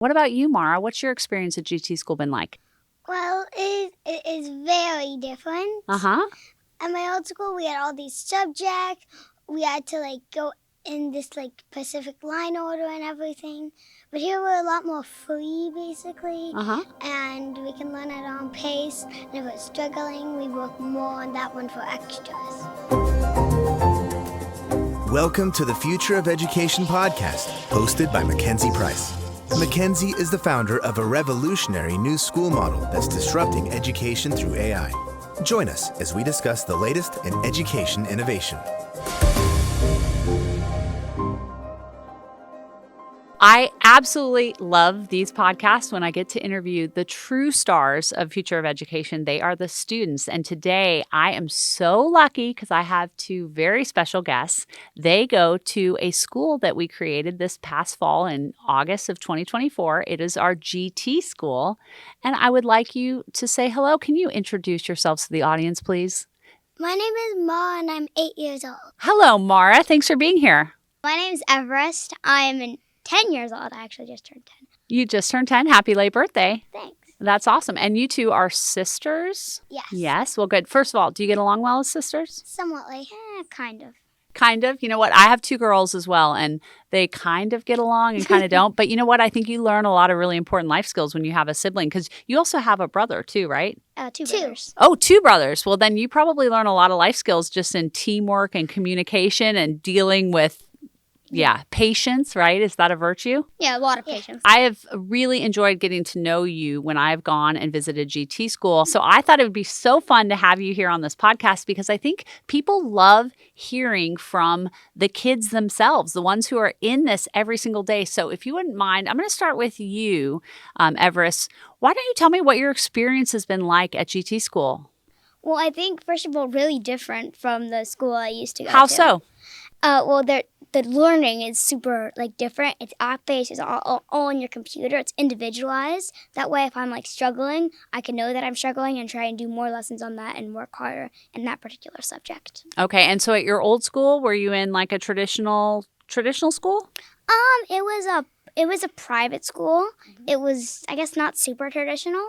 What about you, Mara? What's your experience at GT School been like? Well, it is very different. Uh-huh. At my old school, we had all these subjects. We had to, go in this, Pacific line order and everything. But here we're a lot more free, basically. Uh-huh. And we can learn at our own pace. And if we're struggling, we work more on that one for extras. Welcome to the Future of Education podcast, hosted by MacKenzie Price. MacKenzie is the founder of a revolutionary new school model that's disrupting education through AI. Join us as we discuss the latest in education innovation. I absolutely love these podcasts when I get to interview the true stars of Future of Education. They are the students. And today I am so lucky because I have two very special guests. They go to a school that we created this past fall in August of 2024. It is our GT school. And I would like you to say hello. Can you introduce yourselves to the audience, please? My name is Mara, and I'm 8 years old. Hello, Mara. Thanks for being here. My name is Everest. I'm 10 years old. I actually just turned 10. You just turned 10. Happy late birthday. Thanks. That's awesome. And you two are sisters? Yes. Yes. Well, good. First of all, do you get along well as sisters? Somewhatly. Kind of. Kind of. You know what? I have two girls as well, and they kind of get along and kind of don't. But you know what? I think you learn a lot of really important life skills when you have a sibling, because you also have a brother too, right? Two brothers. Oh, two brothers. Well, then you probably learn a lot of life skills just in teamwork and communication and dealing with patience, right? Is that a virtue? Yeah, a lot of patience. I have really enjoyed getting to know you when I've gone and visited GT school. So I thought it would be so fun to have you here on this podcast, because I think people love hearing from the kids themselves, the ones who are in this every single day. So if you wouldn't mind, I'm going to start with you, Everest. Why don't you tell me what your experience has been like at GT school? Well, I think, first of all, really different from the school I used to go to. How so? Well, the learning is super, different. It's app-based. It's all on your computer. It's individualized. That way, if I'm, struggling, I can know that I'm struggling and try and do more lessons on that and work harder in that particular subject. Okay. And so at your old school, were you in, a traditional school? It was a private school. It was, I guess, not super traditional,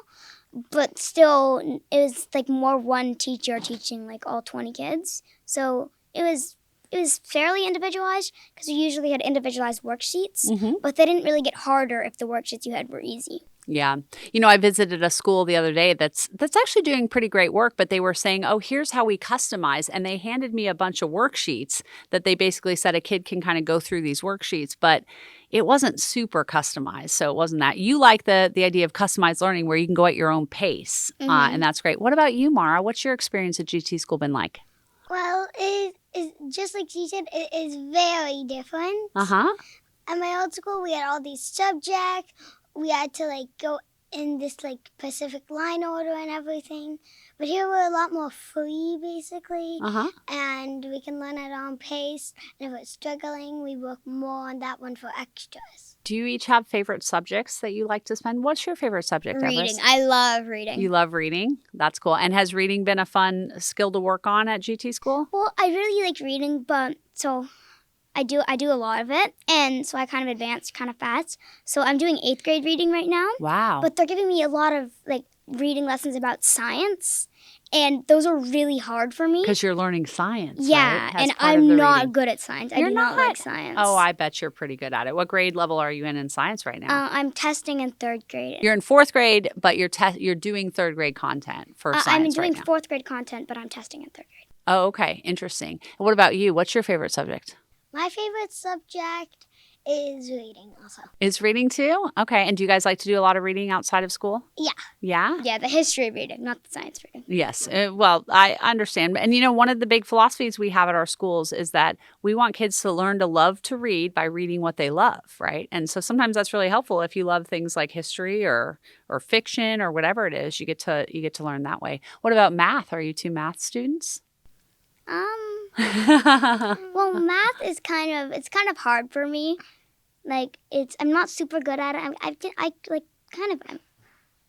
but still, it was, more one teacher teaching, all 20 kids. So it was fairly individualized because we usually had individualized worksheets, but they didn't really get harder if the worksheets you had were easy. Yeah. I visited a school the other day that's actually doing pretty great work, but they were saying, oh, here's how we customize. And they handed me a bunch of worksheets that they basically said a kid can kind of go through these worksheets, but it wasn't super customized. So it wasn't that. You like the idea of customized learning where you can go at your own pace. And that's great. What about you, Mara? What's your experience at GT school been like? Well, it is just like she said, it is very different. Uh-huh. At my old school, we had all these subjects. We had to, go in this, Pacific line order and everything. But here we're a lot more free, basically. And we can learn at our own pace. And if we're struggling, we work more on that one for extras. Do you each have favorite subjects that you like to spend? What's your favorite subject, Reading. Everest? I love reading. You love reading? That's cool. And has reading been a fun skill to work on at GT school? Well, I really like reading, but so I do a lot of it, and so I kind of advanced kind of fast. So I'm doing 8th grade reading right now. Wow. But they're giving me a lot of reading lessons about science, and those are really hard for me. Because you're learning science, yeah, right? and I'm not good at science. You're I do not like science. Oh, I bet you're pretty good at it. What grade level are you in science right now? I'm testing in 3rd grade. You're in 4th grade, but you're doing 3rd grade content for science I'm doing right now. 4th grade content, but I'm testing in 3rd grade. Oh, okay. Interesting. And what about you? What's your favorite subject? My favorite subject is reading also. Is reading too? Okay. And do you guys like to do a lot of reading outside of school? Yeah. Yeah? Yeah, the history reading, not the science reading. Yes. Well, I understand. And one of the big philosophies we have at our schools is that we want kids to learn to love to read by reading what they love, right? And so sometimes that's really helpful if you love things like history or fiction or whatever it is, you get to learn that way. What about math? Are you two math students? Well, math is kind of hard for me. I'm not super good at it. I kind of am.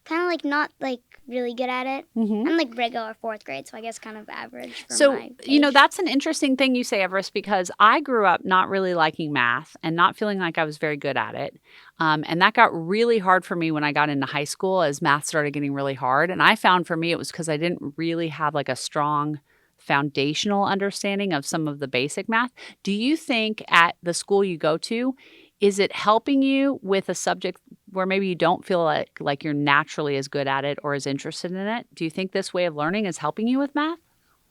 kind of like not like really good at it. Mm-hmm. I'm like regular 4th grade, so I guess kind of average for So, my age. that's an interesting thing you say, Everest, because I grew up not really liking math and not feeling like I was very good at it. And that got really hard for me when I got into high school as math started getting really hard. And I found for me it was because I didn't really have like a strong foundational understanding of some of the basic math. Do you think at the school you go to, is it helping you with a subject where maybe you don't feel like you're naturally as good at it or as interested in it? Do you think this way of learning is helping you with math?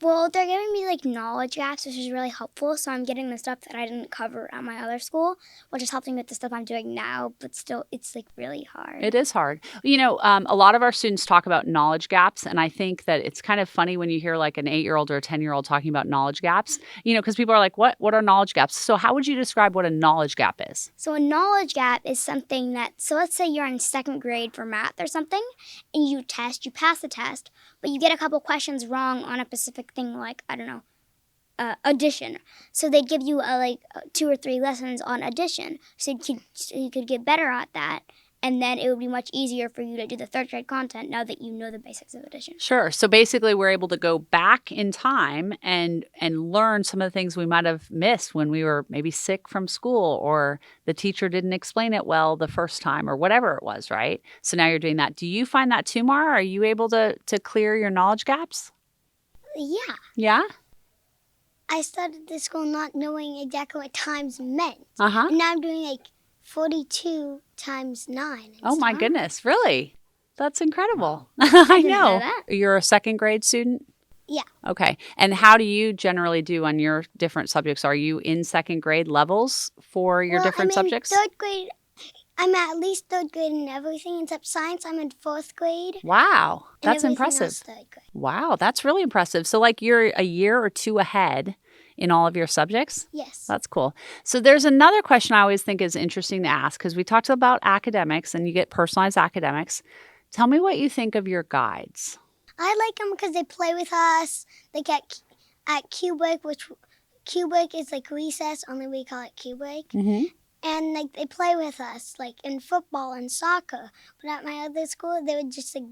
Well, they're giving me like knowledge gaps, which is really helpful. So I'm getting the stuff that I didn't cover at my other school, which is helping with the stuff I'm doing now. But still, it's like really hard. It is hard. A lot of our students talk about knowledge gaps. And I think that it's kind of funny when you hear like an 8-year-old or a 10-year-old talking about knowledge gaps, because people are like, what are knowledge gaps? So how would you describe what a knowledge gap is? So a knowledge gap is something so let's say you're in 2nd grade for math or something, and you pass the test, but you get a couple questions wrong on a specific thing like, I don't know, addition. So they'd give you 2 or 3 lessons on addition, so you could get better at that, and then it would be much easier for you to do the 3rd grade content now that you know the basics of addition. Sure. So basically we're able to go back in time and learn some of the things we might have missed when we were maybe sick from school or the teacher didn't explain it well the first time or whatever it was, right? So now you're doing that. Do you find that too, Mara? Are you able to clear your knowledge gaps? Yeah. Yeah? I started this school not knowing exactly what times meant. Uh-huh. And now I'm doing like 42 times 9. Oh, my goodness. Really? That's incredible. I know. that. You're a 2nd grade student? Yeah. Okay. And how do you generally do on your different subjects? Are you in 2nd grade levels for your different subjects? In 3rd grade. I'm at least 3rd grade in everything except science. I'm in 4th grade. Wow. And That's everything impressive. else 3rd grade. Wow. That's really impressive. So like you're a year or 2 ahead in all of your subjects? Yes. That's cool. So there's another question I always think is interesting to ask because we talked about academics and you get personalized academics. Tell me what you think of your guides. I like them because they play with us. Like at Q break, which Q break is like recess, only we call it Q break. Mm-hmm. And like they play with us, like in football and soccer. But at my other school, they would just like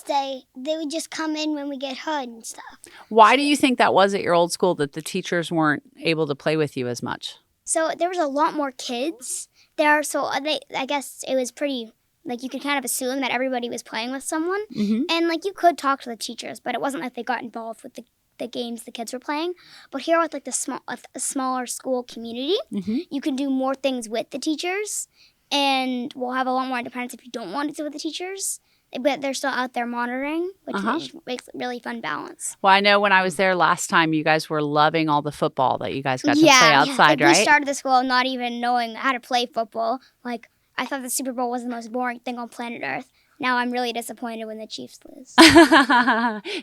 they would just come in when we get hurt and stuff. Why do you think that was at your old school, that the teachers weren't able to play with you as much? So there was a lot more kids there, so I guess it was pretty, like you could kind of assume that everybody was playing with someone. Mm-hmm. And like you could talk to the teachers, but it wasn't like they got involved with the games the kids were playing. But here with like a smaller school community, Mm-hmm. you can do more things with the teachers, and we'll have a lot more independence if you don't want to do with the teachers. But they're still out there monitoring, which makes a really fun balance. Well, I know when I was there last time, you guys were loving all the football that you guys got to play outside, like right? We started the school not even knowing how to play football. Like, I thought the Super Bowl was the most boring thing on planet Earth. Now I'm really disappointed when the Chiefs lose.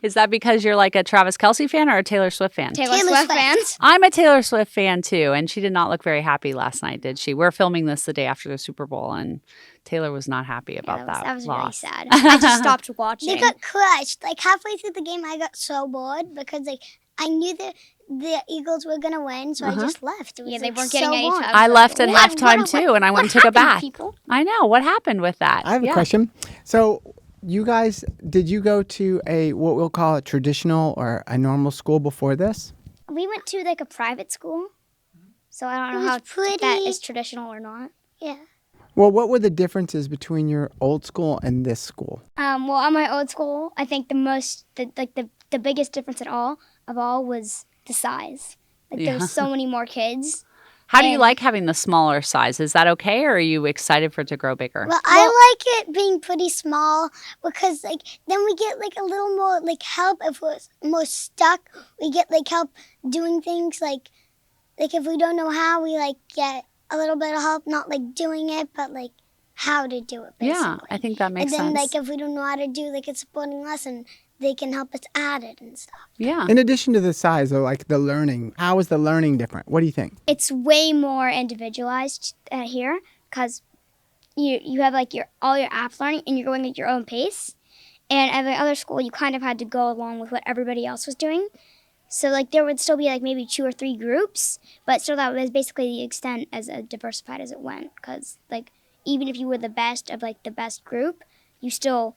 Is that because you're like a Travis Kelce fan or a Taylor Swift fan? Taylor Swift fans. I'm a Taylor Swift fan too, and she did not look very happy last night, did she? We're filming this the day after the Super Bowl, and Taylor was not happy about that. That was loss. really sad. I just stopped watching. They got crushed. Like halfway through the game, I got so bored because like I knew that the Eagles were gonna win, so I just left. It was, they like, weren't getting any boring. touch. I left at What- halftime what- too, and I went and took a bath. I know. What happened with that? I have a question. So, you guys, did you go to what we'll call a traditional or a normal school before this? We went to like a private school, so I don't It know how was pretty. that is traditional or not. Yeah. Well, what were the differences between your old school and this school? Well, on my old school, I think the biggest difference of all was the size. Like there were so many more kids. How do you like having the smaller size? Is that okay, or are you excited for it to grow bigger? Well, I like it being pretty small because like then we get like a little more like help if we're more stuck. We get like help doing things like if we don't know how, we like get a little bit of help, not like doing it, but like how to do it basically. Yeah, I think that makes sense. And then sense. like if we don't know how to do like a supporting lesson, they can help us add it and stuff. Yeah. In addition to the size, though, like the learning, how is the learning different? What do you think? It's way more individualized here because you have like all your app learning and you're going at your own pace. And at the other school, you kind of had to go along with what everybody else was doing. So like there would still be like maybe 2 or 3 groups, but still that was basically the extent as diversified as it went. Because like even if you were the best of like the best group, you still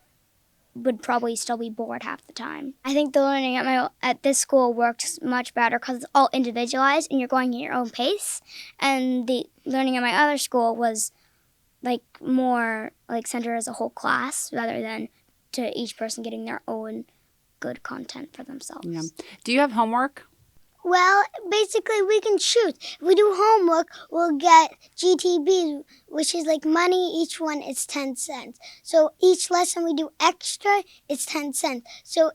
would probably still be bored half the time. I think the learning at this school works much better because it's all individualized and you're going at your own pace. And the learning at my other school was like more like centered as a whole class rather than to each person getting their own good content for themselves. Yeah. Do you have homework? Well, basically, we can choose. If we do homework, we'll get GTBs, which is like money. Each one is 10 cents. So each lesson we do extra, it's 10 cents. So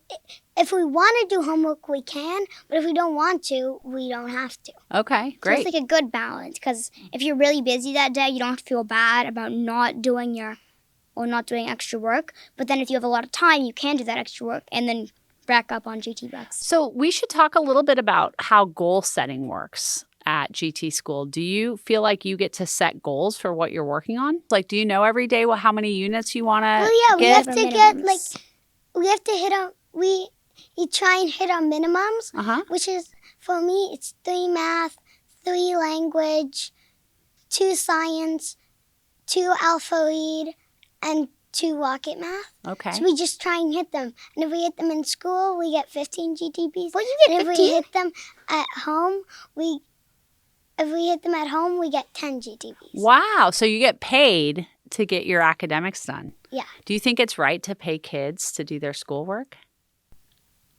if we want to do homework, we can. But if we don't want to, we don't have to. Okay, great. So it's like a good balance. Because if you're really busy that day, you don't have to feel bad about not doing extra work. But then if you have a lot of time, you can do that extra work and then rack up on GT bucks. So we should talk a little bit about how goal setting works at GT school. Do you feel like you get to set goals for what you're working on? Like, do you know every day how many units you want to Well, yeah, we have to minimums. we have to hit we try and hit our minimums, which is, for me, it's 3 math, 3 language, 2 science, 2 alpha read, and 2 rocket math. Okay. So we just try and hit them. And if we hit them in school, we get 15 GTPs. Well, you get and 15? If we hit them at home, we get 10 GTPs. Wow. So you get paid to get your academics done. Yeah. Do you think it's right to pay kids to do their schoolwork?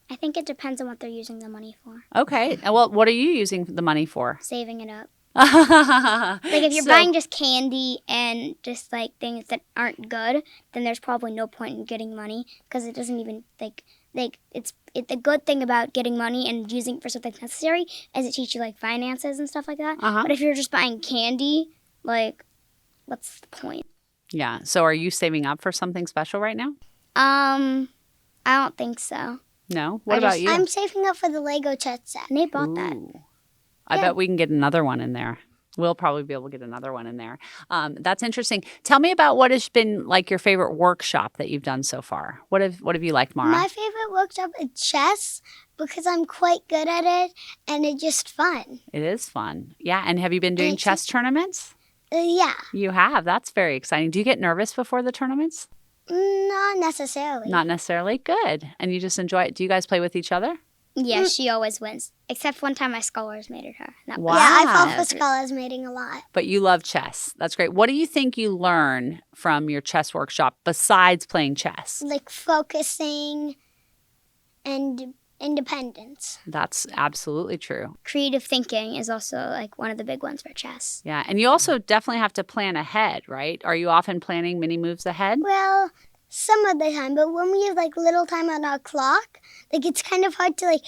I think it depends on what they're using the money for. Okay. Well, what are you using the money for? Saving it up. Like if you're buying just candy and just like things that aren't good, then there's probably no point in getting money because it doesn't even it's the good thing about getting money and using it for something necessary is it teaches you like finances and stuff like that. But if you're just buying candy, like what's the point? Yeah. So are you saving up for something special right now? I don't think so. No. What about you? I'm saving up for the Lego chest set. Nate bought that. I bet we can get another one in there. We'll probably be able to get another one in there. That's interesting. Tell me about what has been like your favorite workshop that you've done so far. What have you liked, Mara? My favorite workshop is chess because I'm quite good at it and it's just fun. It is fun. Yeah. And have you been doing chess tournaments? Yeah. You have. That's very exciting. Do you get nervous before the tournaments? Not necessarily. Not necessarily. Good. And you just enjoy it. Do you guys play with each other? Yeah, she always wins. Except one time I scholars mated her. Wow. Yeah, I fall for scholars mating a lot. But you love chess. That's great. What do you think you learn from your chess workshop besides playing chess? Like focusing and independence. That's absolutely true. Creative thinking is also like one of the big ones for chess. Yeah. And you also definitely have to plan ahead, right? Are you often planning mini moves ahead? Well, some of the time, but when we have like little time on our clock, like it's kind of hard to like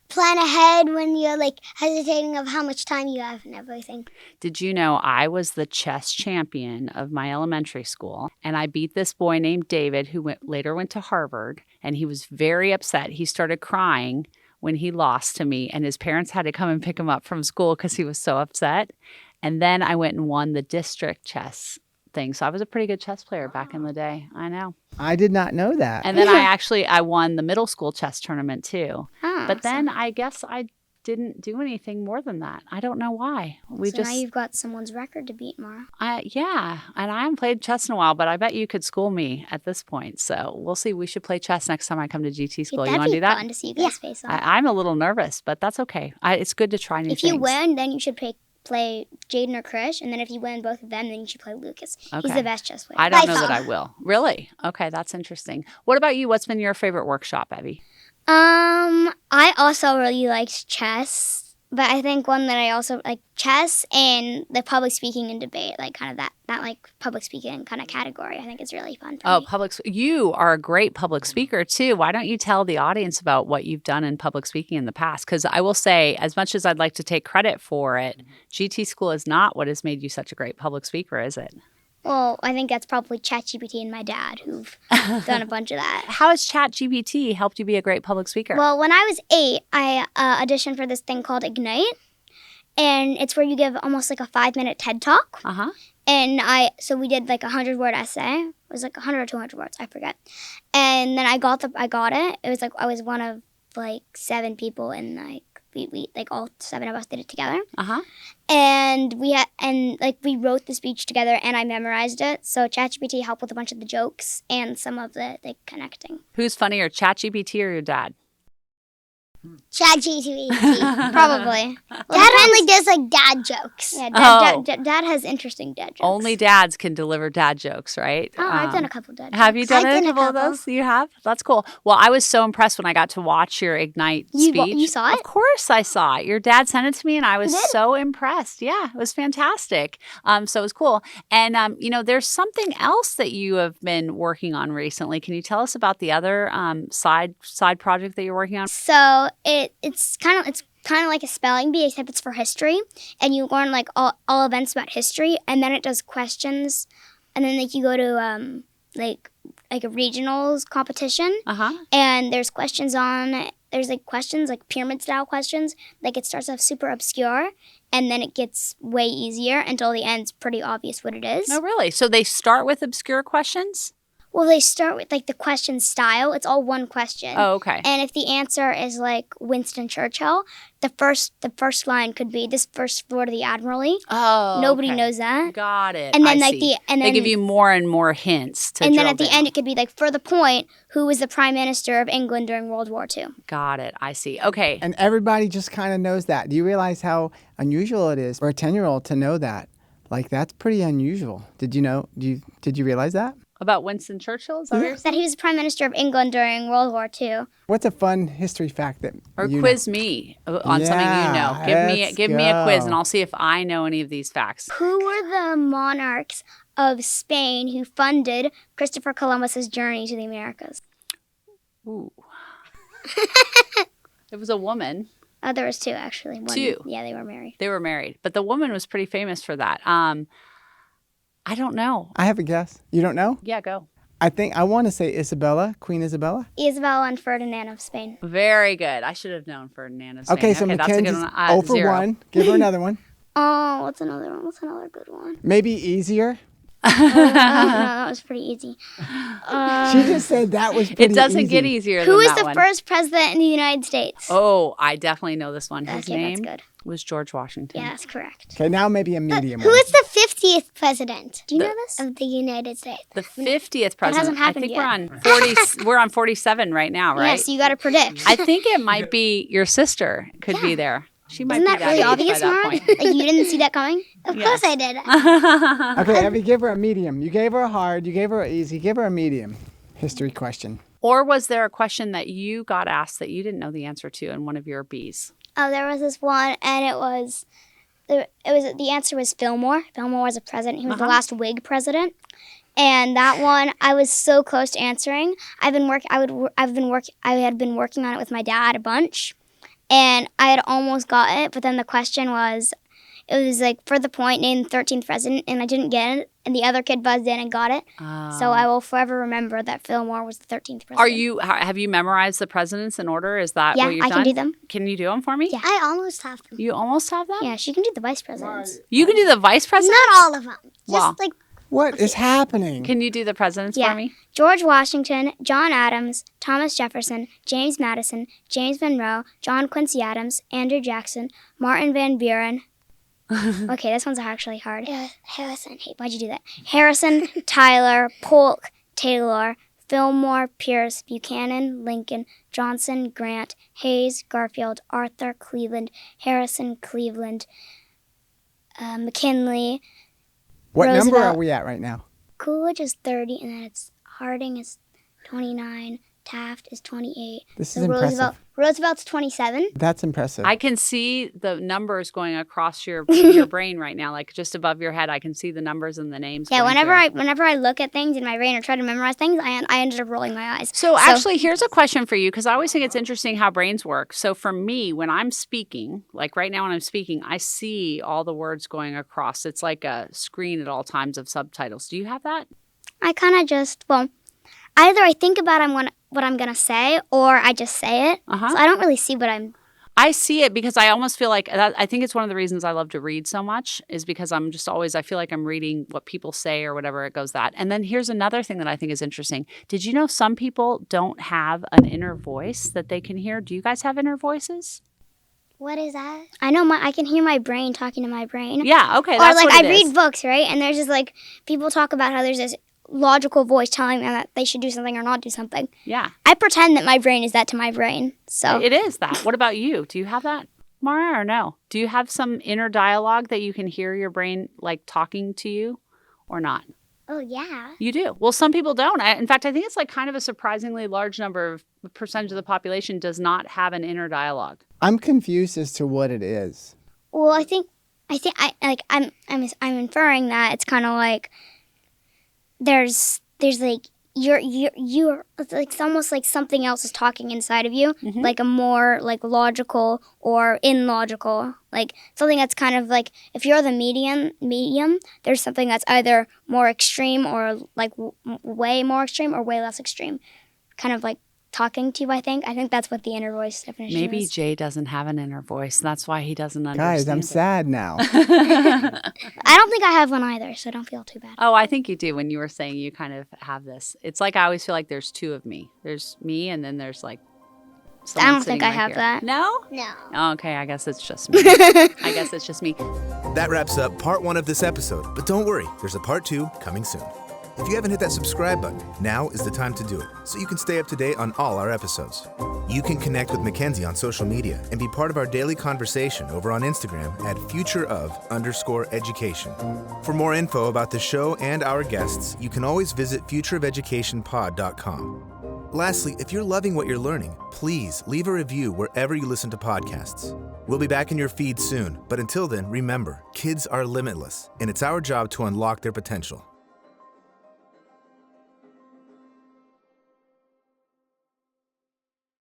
plan ahead when you're like hesitating of how much time you have and everything. Did you know I was the chess champion of my elementary school, and I beat this boy named David who later went to Harvard, and he was very upset. He started crying when he lost to me, and his parents had to come and pick him up from school because he was so upset. And then I went and won the district chess thing. So I was a pretty good chess player back in the day. I know. I did not know that. And then I won the middle school chess tournament too. But then awesome. I guess I didn't do anything more than that. I don't know why. Now you've got someone's record to beat, Mara. Yeah. And I haven't played chess in a while, but I bet you could school me at this point. So we'll see. We should play chess next time I come to GT school. You want to do that? That'd be fun to see you guys face off. I'm a little nervous, but that's okay. It's good to try new things. If you win, then you should play Jaden or Krish, and then if you win both of them, then you should play Lucas. Okay. He's the best chess player. I don't know that I will. Really? Okay, that's interesting. What about you? What's been your favorite workshop, Evie? I also really liked chess, but I think one that I also like chess and the public speaking and debate, like kind of that like public speaking kind of category. I think is really fun for me. You are a great public speaker too. Why don't you tell the audience about what you've done in public speaking in the past? Because I will say, as much as I'd like to take credit for it, GT school is not what has made you such a great public speaker, is it? Well, I think that's probably ChatGPT and my dad who've done a bunch of that. How has ChatGPT helped you be a great public speaker? Well, when I was 8, I auditioned for this thing called Ignite, and it's where you give almost like a 5-minute TED Talk. And so we did like a 100-word essay. It was like 100 or 200 words, I forget. And then I got it. It was like I was one of like 7 people in like we like all 7 of us did it together. Uh-huh. And we wrote the speech together, and I memorized it. So ChatGPT helped with a bunch of the jokes and some of the connecting. Who's funnier, ChatGPT or your dad? ChatGPT. Probably. Dad only does like dad jokes. Yeah, Dad has interesting dad jokes. Only dads can deliver dad jokes, right? Oh, I've done a couple dad jokes. Have you done I've a done a couple of couple. those? You have? That's cool. Well, I was so impressed when I got to watch your Ignite speech. You saw it? Of course I saw it. Your dad sent it to me, and I was so impressed. Yeah, it was fantastic. So it was cool. And, there's something else that you have been working on recently. Can you tell us about the other side project that you're working on? So it's kind of like a spelling bee, except it's for history, and you learn like all events about history, and then it does questions, and then like you go to like a regionals competition, and there's questions like pyramid style questions. Like it starts off super obscure, and then it gets way easier until the end. It's pretty obvious what it is. Oh, really? So they start with obscure questions? Well, they start with like the question style. It's all one question. Oh, okay. And if the answer is like Winston Churchill, the first line could be this first floor to the Admiralty. Oh, Nobody okay. knows that. Got it. And then I like see. They give you more and more hints to and then drill at the down. end, it could be like, for the point, who was the Prime Minister of England during World War II? Got it. I see. Okay. And everybody just kind of knows that. Do you realize how unusual it is for a 10-year-old to know that? Like, that's pretty unusual. Did you realize that? About Winston Churchill? Is that what you're saying? That he was the Prime Minister of England during World War II. What's a fun history fact that Or you quiz me on something you know. Give me a quiz, and I'll see if I know any of these facts. Who were the monarchs of Spain who funded Christopher Columbus's journey to the Americas? Ooh. It was a woman. Oh, there was 2, actually. Two? Yeah, they were married. They were married. But the woman was pretty famous for that. I don't know. I have a guess. You don't know? Yeah, go. I want to say Isabella, Queen Isabella. Isabella and Ferdinand of Spain. Very good. I should have known Ferdinand of Spain. Okay, so that's a good Mackenzie's one. 0 for 0. 1. Give her another one. Oh, what's another one? What's another good one? Maybe easier. No, that was pretty easy. She just said that was pretty It doesn't easy. get easier Who than was that the one. first president in the United States? Oh, I definitely know this one. His Okay, name that's good. was George Washington. Yeah, that's correct. Okay, now maybe a medium Who one. is the 50th president? Do you know this? Of the United States? The 50th president. hasn't happened I think yet. we're on 47 right now, right? Yes, you got to predict. I think it might be your sister could be there. She might Isn't be that that really age obvious, by that Mara? point. Like, you didn't see that coming? Of course I did. Okay, Evie, give her a medium. You gave her a hard, you gave her an easy, give her a medium history question. Or was there a question that you got asked that you didn't know the answer to in one of your Bs? Oh, there was this one, and the answer was Fillmore. Fillmore was a president. He was the last Whig president. And that one, I was so close to answering. I had been working on it with my dad a bunch, and I had almost got it. But then the question was, it was like, for the point, name the 13th president, and I didn't get it. And the other kid buzzed in and got it. So I will forever remember that Fillmore was the 13th president. Have you memorized the presidents in order? Is that what you've done? Yeah, I can do them. Can you do them for me? Yeah. I almost have them. You almost have them? Yeah, she can do the vice presidents. You can do the vice president? Not all of them. Just Wow. like What is happening? Can you do the presidents Yeah. for me? George Washington, John Adams, Thomas Jefferson, James Madison, James Monroe, John Quincy Adams, Andrew Jackson, Martin Van Buren. Okay, this one's actually hard. Harrison. Hey, why'd you do that? Harrison, Tyler, Polk, Taylor, Fillmore, Pierce, Buchanan, Lincoln, Johnson, Grant, Hayes, Garfield, Arthur, Cleveland, Harrison, Cleveland, McKinley. What number Roosevelt. are we at right now? Coolidge is 30, and then it's Harding is 29, Taft is 28. This is impressive. Roosevelt's 27. That's impressive. I can see the numbers going across your brain right now, like just above your head. I can see the numbers and the names. Yeah, going whenever through. I look at things in my brain or try to memorize things, I ended up rolling my eyes. So actually, here's a question for you, because I always think it's interesting how brains work. So for me, when I'm speaking, like right now when I'm speaking, I see all the words going across. It's like a screen at all times of subtitles. Do you have that? I kind of either I think about what I'm going to say, or I just say it. So I don't really see what I see it because I almost feel like I think it's one of the reasons I love to read so much is because I'm just always, I feel like I'm reading what people say or whatever, it goes that. And then here's another thing that I think is interesting. Did you know some people don't have an inner voice that they can hear? Do you guys have inner voices? What is that? I know I can hear my brain talking to my brain. Yeah, okay, Or that's like what it I is. read books, right? And there's just like people talk about how there's this logical voice telling them that they should do something or not do something. Yeah. I pretend that my brain is that to my brain. So It is that. What about you? Do you have that, Mara, or no? Do you have some inner dialogue that you can hear your brain like talking to you or not? Oh, yeah. You do. Well, some people don't. In fact, I think it's like kind of a surprisingly large number of percentage of the population does not have an inner dialogue. I'm confused as to what it is. well, I'm inferring that it's kind of like there's like you're it's almost like something else is talking inside of you, like a more like logical or illogical, like something that's kind of like if you're the medium, there's something that's either more extreme or like way more extreme or way less extreme, kind of like talking to you. I think that's what the inner voice definition Maybe is. Jay doesn't have an inner voice. That's why he doesn't understand. Guys, I'm sad now. I don't think I have one either, so don't feel too bad. Oh, I think you do. When you were saying you kind of have this, it's like I always feel like there's two of me. There's me, and then there's like. I don't sitting think I right have here. that. No. No. Oh, okay, I guess it's just me. That wraps up part 1 of this episode, but don't worry, there's a part 2 coming soon. If you haven't hit that subscribe button, now is the time to do it, so you can stay up to date on all our episodes. You can connect with MacKenzie on social media and be part of our daily conversation over on Instagram at futureof_education. For more info about the show and our guests, you can always visit futureofeducationpod.com. Lastly, if you're loving what you're learning, please leave a review wherever you listen to podcasts. We'll be back in your feed soon, but until then, remember, kids are limitless, and it's our job to unlock their potential.